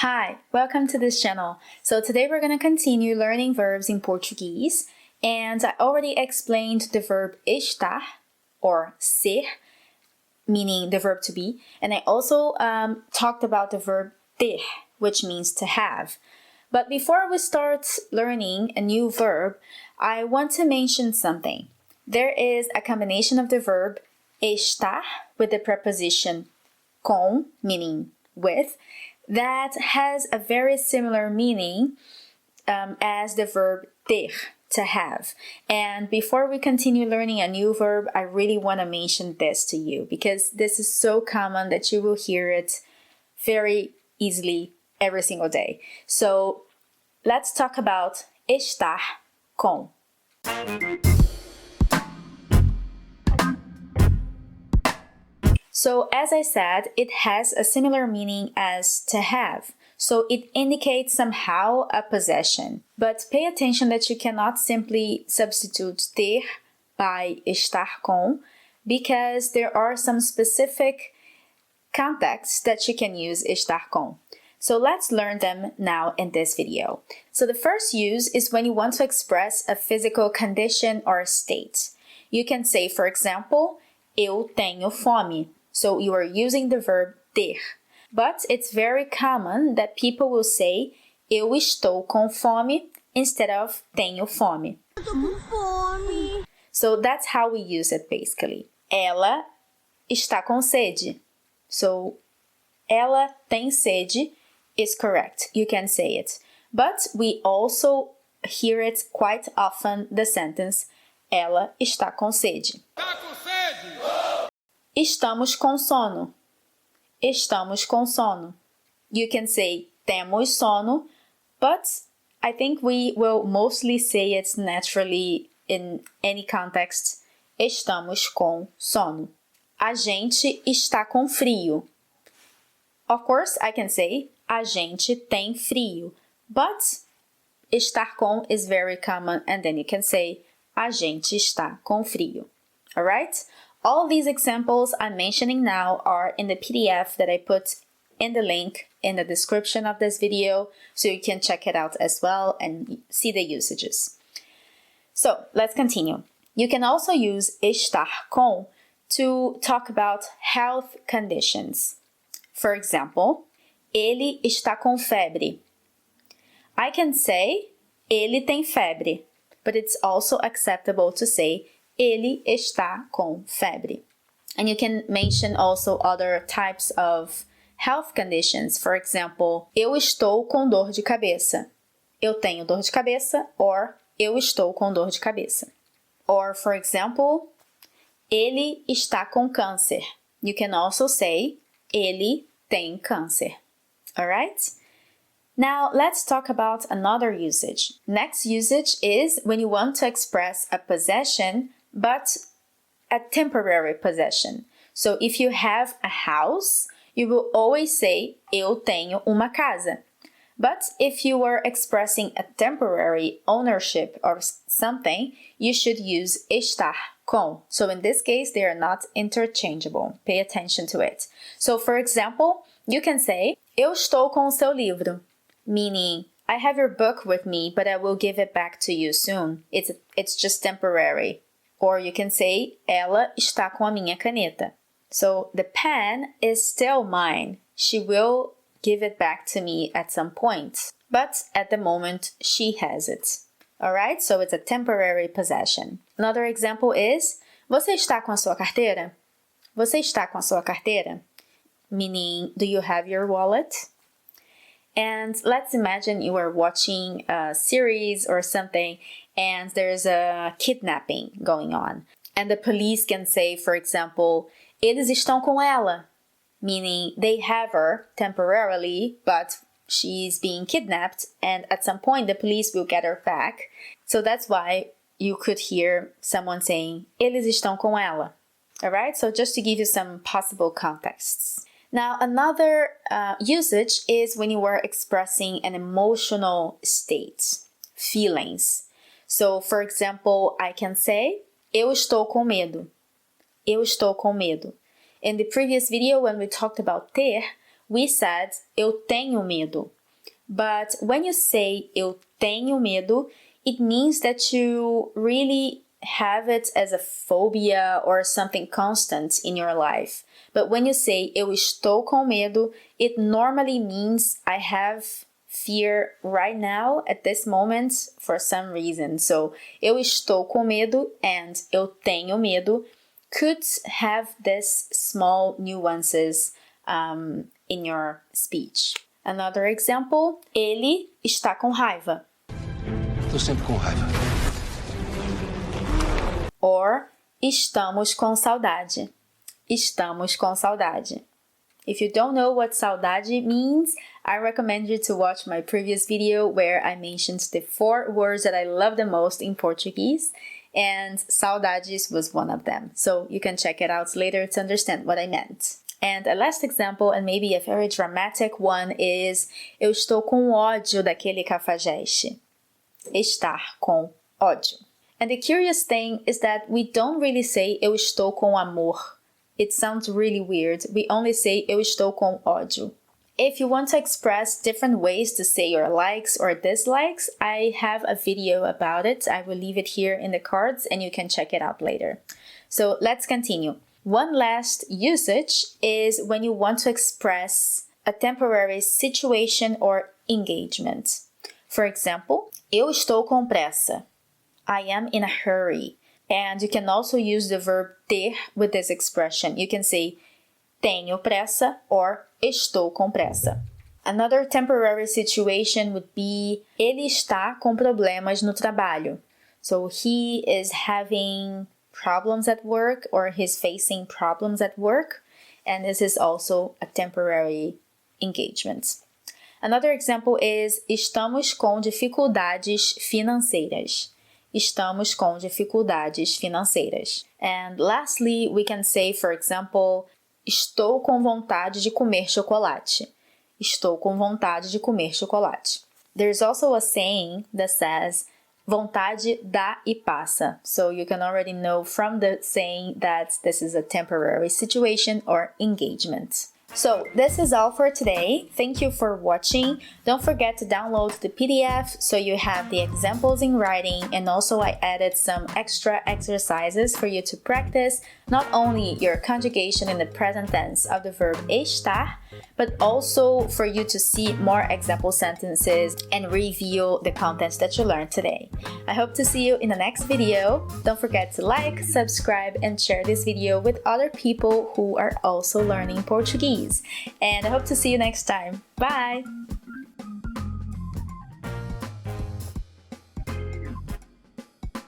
Hi, welcome to this channel. So today we're going to continue learning verbs in Portuguese, and I already explained the verb estar or ser, meaning the verb to be, and I also talked about the verb ter, which means to have. But before we start learning a new verb, I want to mention something. There is a combination of the verb estar with the preposition com, meaning with, that has a very similar meaning as the verb ter, to have. And before we continue learning a new verb, I really want to mention this to you because this is so common that you will hear it very easily every single day. So let's talk about estar com. So as I said, it has a similar meaning as to have. So it indicates somehow a possession. But pay attention that you cannot simply substitute ter by estar com, because there are some specific contexts that you can use estar com. So let's learn them now in this video. So the first use is when you want to express a physical condition or state. You can say, for example, eu tenho fome. So you are using the verb ter. But it's very common that people will say eu estou com fome instead of tenho fome. Eu tô com fome. So that's how we use it basically. Ela está com sede. So ela tem sede is correct. You can say it. But we also hear it quite often, the sentence ela está com sede. Tá com sede? Estamos com sono. Estamos com sono. You can say temos sono, but I think we will mostly say it naturally in any context. Estamos com sono. A gente está com frio. Of course, I can say a gente tem frio, but estar com is very common, and then you can say a gente está com frio. Alright? All these examples I'm mentioning now are in the PDF that I put in the link in the description of this video, so you can check it out as well and see the usages. So let's continue. You can also use estar com to talk about health conditions. For example, ele está com febre. I can say ele tem febre, but it's also acceptable to say ele está com febre. And you can mention also other types of health conditions. For example, eu estou com dor de cabeça. Eu tenho dor de cabeça, or eu estou com dor de cabeça. Or, for example, ele está com câncer. You can also say ele tem câncer. Alright? Now, let's talk about another usage. Next usage is when you want to express a possession, but a temporary possession. So if you have a house, you will always say eu tenho uma casa. But if you are expressing a temporary ownership of something, you should use estar com. So in this case, they are not interchangeable. Pay attention to it. So for example, you can say eu estou com o seu livro, meaning I have your book with me, but I will give it back to you soon. It's just temporary. Or you can say ela está com a minha caneta. So the pen is still mine. She will give it back to me at some point, but at the moment she has it. Alright? So it's a temporary possession. Another example is você está com a sua carteira? Você está com a sua carteira? Meaning, do you have your wallet? And let's imagine you are watching a series or something and there's a kidnapping going on. And the police can say, for example, eles estão com ela, meaning they have her temporarily, but she's being kidnapped and at some point the police will get her back. So that's why you could hear someone saying, eles estão com ela. Alright, so just to give you some possible contexts. Now, another usage is when you are expressing an emotional state, feelings. So, for example, I can say, eu estou com medo. Eu estou com medo. In the previous video, when we talked about ter, we said eu tenho medo. But when you say eu tenho medo, it means that you really have it as a phobia or something constant in your life. But when you say eu estou com medo, it normally means I have fear right now at this moment for some reason. So eu estou com medo and eu tenho medo could have this small nuances in your speech. Another example, ele está com raiva. Estou sempre com raiva. Or estamos com saudade. Estamos com saudade. If you don't know what saudade means, I recommend you to watch my previous video where I mentioned the 4 words that I love the most in Portuguese, and saudades was one of them. So you can check it out later to understand what I meant. And a last example, and maybe a very dramatic one, is eu estou com ódio daquele cafajeste. Estar com ódio. And the curious thing is that we don't really say eu estou com amor. It sounds really weird. We only say eu estou com ódio. If you want to express different ways to say your likes or dislikes, I have a video about it. I will leave it here in the cards and you can check it out later. So let's continue. One last usage is when you want to express a temporary situation or engagement. For example, eu estou com pressa. I am in a hurry. And you can also use the verb ter with this expression. You can say tenho pressa or estou com pressa. Another temporary situation would be ele está com problemas no trabalho. So he is having problems at work or he's facing problems at work. And this is also a temporary engagement. Another example is estamos com dificuldades financeiras. Estamos com dificuldades financeiras. And lastly, we can say, for example, estou com vontade de comer chocolate. Estou com vontade de comer chocolate. There's also a saying that says vontade dá e passa. So you can already know from the saying that this is a temporary situation or engagement. So this is all for today. Thank you for watching. Don't forget to download the PDF so you have the examples in writing, and also I added some extra exercises for you to practice not only your conjugation in the present tense of the verb estar, but also for you to see more example sentences and review the contents that you learned today. I hope to see you in the next video. Don't forget to like, subscribe, and share this video with other people who are also learning Portuguese. And I hope to see you next time. Bye!